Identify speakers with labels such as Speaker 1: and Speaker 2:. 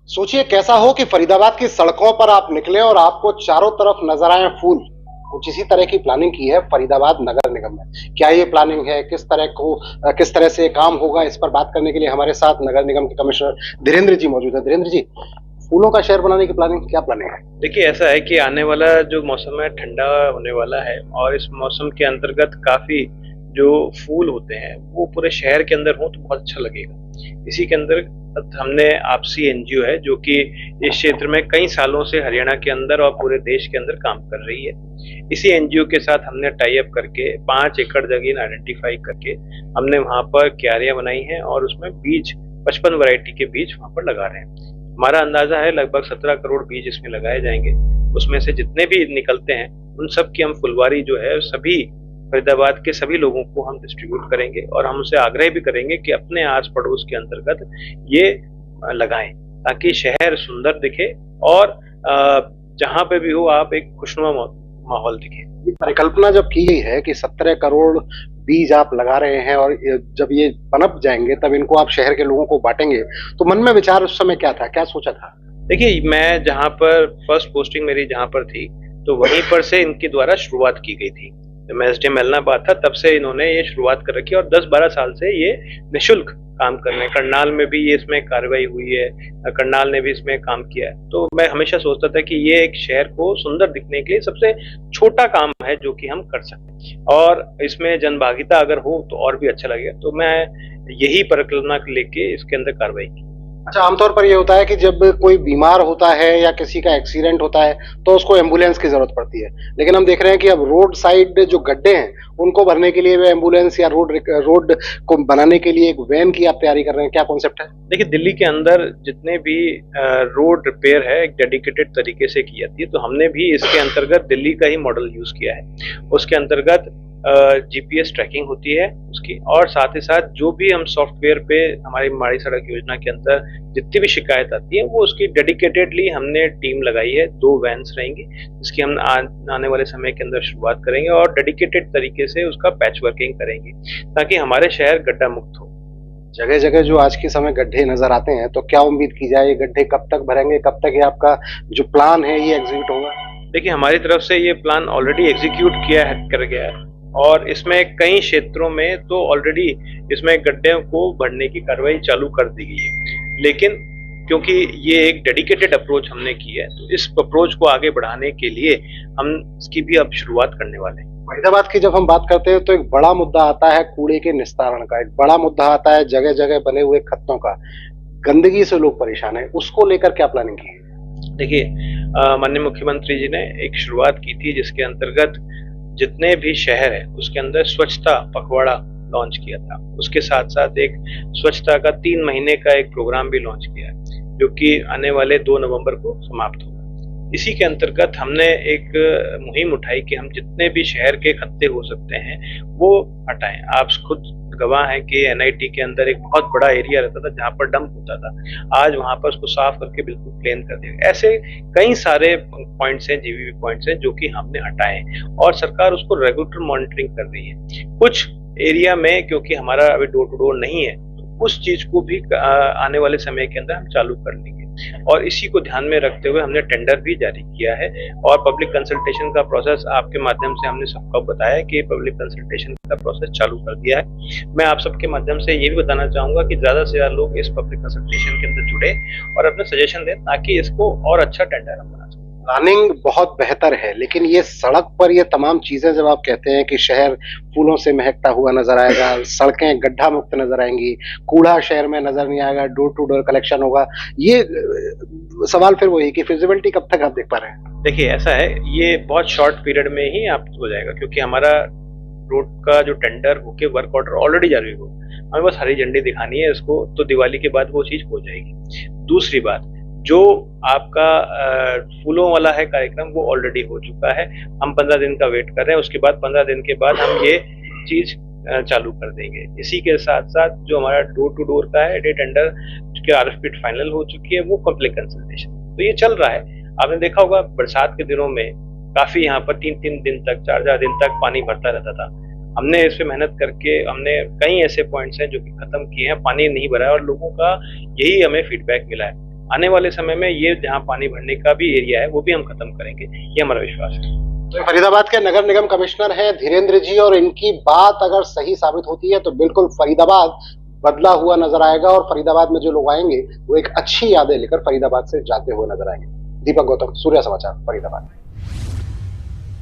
Speaker 1: सोचिए कैसा हो कि फरीदाबाद की सड़कों पर आप निकले और आपको चारों तरफ नजर आए फूल। कुछ इसी तरह की प्लानिंग की है फरीदाबाद नगर निगम ने। क्या ये प्लानिंग है, किस तरह से काम होगा, इस पर बात करने के लिए हमारे साथ नगर निगम के कमिश्नर धीरेन्द्र जी मौजूद है। धीरेन्द्र जी, फूलों का शहर बनाने की प्लानिंग, क्या प्लानिंग है?
Speaker 2: देखिए, ऐसा है कि आने वाला जो मौसम है ठंडा होने वाला है और इस मौसम के अंतर्गत काफी जो फूल होते हैं वो पूरे शहर के अंदर हो तो बहुत अच्छा लगेगा। इसी के अंदर हमने आपसी एनजीओ है जो कि इस क्षेत्र में कई सालों से हरियाणा के अंदर और पूरे देश के अंदर काम कर रही है। इसी एनजीओ के साथ हमने टाई अप करके 5 एकड़ जमीन आइडेंटिफाई करके हमने वहां पर क्यारियां बनाई हैं और उसमें बीज 55 वैरायटी के बीज वहां पर लगा रहे हैं। हमारा अंदाजा है लगभग 17 करोड़ बीज इसमें लगाए जाएंगे। उसमें से जितने भी निकलते हैं उन सब की हम फुलवारी जो है सभी फरीदाबाद के सभी लोगों को हम डिस्ट्रीब्यूट करेंगे और हम उनसे आग्रह भी करेंगे कि अपने आस पड़ोस के अंतर्गत ये लगाएं ताकि शहर सुंदर दिखे और जहां पे भी हो आप एक खुशनुमा माहौल दिखे।
Speaker 1: ये परिकल्पना जब की गई है कि 17 करोड़ बीज आप लगा रहे हैं और जब ये पनप जाएंगे तब इनको आप शहर के लोगों को बांटेंगे, तो मन में विचार उस समय क्या था, क्या सोचा था?
Speaker 2: देखिए, मैं जहाँ पर फर्स्ट पोस्टिंग मेरी जहाँ पर थी तो वहीं पर से इनके द्वारा शुरुआत की गई थी। जब मैं एसडीएम एलनाबाद था तब से इन्होंने ये शुरुआत कर रखी है और 10-12 साल से ये निःशुल्क काम कर रहे हैं। करनाल में भी ये इसमें कार्रवाई हुई है, करनाल ने भी इसमें काम किया है। तो मैं हमेशा सोचता था कि ये एक शहर को सुंदर दिखने के लिए सबसे छोटा काम है जो कि हम कर सकते हैं और इसमें जनभागिता अगर हो तो और भी अच्छा लगेगा। तो मैं यही परिकल्पना लेके इसके अंदर कार्रवाई की।
Speaker 1: अच्छा, आमतौर पर ये होता है कि जब कोई बीमार होता है या किसी का एक्सीडेंट होता है तो उसको एम्बुलेंस की जरूरत पड़ती है, लेकिन हम देख रहे हैं कि अब रोड साइड जो गड्ढे हैं उनको भरने के लिए वे एम्बुलेंस या रोड को बनाने के लिए एक वैन की आप तैयारी कर रहे हैं, क्या कॉन्सेप्ट है?
Speaker 2: देखिए, दिल्ली के अंदर जितने भी रोड रिपेयर है एक डेडिकेटेड तरीके से की जाती है, तो हमने भी इसके अंतर्गत दिल्ली का ही मॉडल यूज किया है। उसके अंतर्गत जीपीएस ट्रैकिंग होती है उसकी, और साथ ही साथ जो भी हम सॉफ्टवेयर पे हमारी माड़ी सड़क योजना के अंदर जितनी भी शिकायत आती है वो उसकी डेडिकेटेडली हमने टीम लगाई है। 2 वैन्स रहेंगी जिसकी हम आने वाले समय के अंदर शुरुआत करेंगे और डेडिकेटेड तरीके से उसका पैच वर्किंग करेंगे ताकि हमारे शहर गड्ढा मुक्त हो।
Speaker 1: जगह जगह जो आज के समय गड्ढे नजर आते हैं, तो क्या उम्मीद की जाए, ये गड्ढे कब तक भरेंगे, कब तक ये आपका जो प्लान है ये एग्जीक्यूट होगा?
Speaker 2: देखिए, हमारी तरफ से ये प्लान ऑलरेडी एग्जीक्यूट किया है, कर गया है और इसमें कई क्षेत्रों में तो ऑलरेडी इसमें गड्ढे को भरने की कार्रवाई चालू कर दी गई है। लेकिन क्योंकि ये एक डेडिकेटेड अप्रोच हमने की है तो इस अप्रोच को आगे बढ़ाने के लिए हम इसकी भी अब शुरुआत करने वाले हैं।
Speaker 1: फरीदाबाद की जब हम बात करते हैं तो एक बड़ा मुद्दा आता है कूड़े के निस्तारण का, एक बड़ा मुद्दा आता है जगह जगह बने हुए खत्तों का। गंदगी से लोग परेशान है, उसको लेकर क्या प्लानिंग की है?
Speaker 2: देखिए, माननीय मुख्यमंत्री जी ने एक शुरुआत की थी जिसके अंतर्गत जितने भी शहर है उसके अंदर स्वच्छता पखवाड़ा लॉन्च किया था। उसके साथ साथ एक स्वच्छता का 3 महीने का एक प्रोग्राम भी लॉन्च किया है जो कि आने वाले 2 नवंबर को समाप्त होगा। इसी के अंतर्गत हमने एक मुहिम उठाई कि हम जितने भी शहर के खत्ते हो सकते हैं वो हटाएं। आप खुद गवाह हैं कि एनआईटी के अंदर एक बहुत बड़ा एरिया रहता था जहां पर डंप होता था, आज वहां पर उसको साफ करके बिल्कुल प्लेन कर दिया। ऐसे कई सारे पॉइंट्स हैं, जीवीबी पॉइंट्स हैं जो कि हमने हटाए और सरकार उसको रेगुलर मॉनिटरिंग कर रही है। कुछ एरिया में क्योंकि हमारा अभी डोर टू डोर नहीं है तो उस चीज को भी आने वाले समय के अंदर हम चालू कर लेंगे और इसी को ध्यान में रखते हुए हमने टेंडर भी जारी किया है और पब्लिक कंसल्टेशन का प्रोसेस आपके माध्यम से हमने सबको बताया कि पब्लिक कंसल्टेशन का प्रोसेस चालू कर दिया है। मैं आप सबके माध्यम से ये भी बताना चाहूंगा कि ज्यादा से ज्यादा लोग इस पब्लिक कंसल्टेशन के अंदर जुड़े और अपने सजेशन दें ताकि इसको और अच्छा टेंडर हम बना सकें।
Speaker 1: प्लानिंग बहुत बेहतर है, लेकिन ये सड़क पर ये तमाम चीजें जब आप कहते हैं कि शहर फूलों से महकता हुआ नजर आएगा, सड़कें गड्ढा मुक्त नजर आएंगी, कूड़ा शहर में नजर नहीं आएगा, डोर टू डोर कलेक्शन होगा, ये सवाल फिर वही कि फिजिबिलिटी कब तक आप देख पा रहे हैं?
Speaker 2: देखिए, ऐसा है, ये बहुत शॉर्ट पीरियड में ही आप हो जाएगा क्योंकि हमारा रोड का जो टेंडर होके वर्क ऑर्डर ऑलरेडी जारी हो, हमें बस हरी झंडी दिखानी है इसको, तो दिवाली के बाद वो चीज हो जाएगी। दूसरी बात, जो आपका फूलों वाला है कार्यक्रम वो ऑलरेडी हो चुका है। हम 15 दिन का वेट कर रहे हैं, उसके बाद 15 दिन के बाद हम ये चीज चालू कर देंगे। इसी के साथ साथ जो हमारा डोर टू डोर का है टेंडर की आरएफपी फाइनल हो चुकी है, वो पब्लिक कंसल्टेशन तो ये चल रहा है। आपने देखा होगा बरसात के दिनों में काफी यहाँ पर 3-3 दिन तक 4-4 दिन तक पानी भरता रहता था। हमने इस पे मेहनत करके हमने कई ऐसे पॉइंट्स हैं जो कि खत्म किए हैं, पानी नहीं भरा है और लोगों का यही हमें फीडबैक मिला है। आने वाले समय में ये जहाँ पानी भरने का भी एरिया है वो भी हम खत्म करेंगे, ये हमारा विश्वास है।
Speaker 1: तो फरीदाबाद के नगर निगम कमिश्नर हैं धीरेन्द्र जी, और इनकी बात अगर सही साबित होती है तो बिल्कुल फरीदाबाद बदला हुआ नजर आएगा, और फरीदाबाद में जो लोग आएंगे वो एक अच्छी यादें लेकर फरीदाबाद से जाते हुए नजर आएंगे। दीपक गौतम, सूर्या समाचार, फरीदाबाद।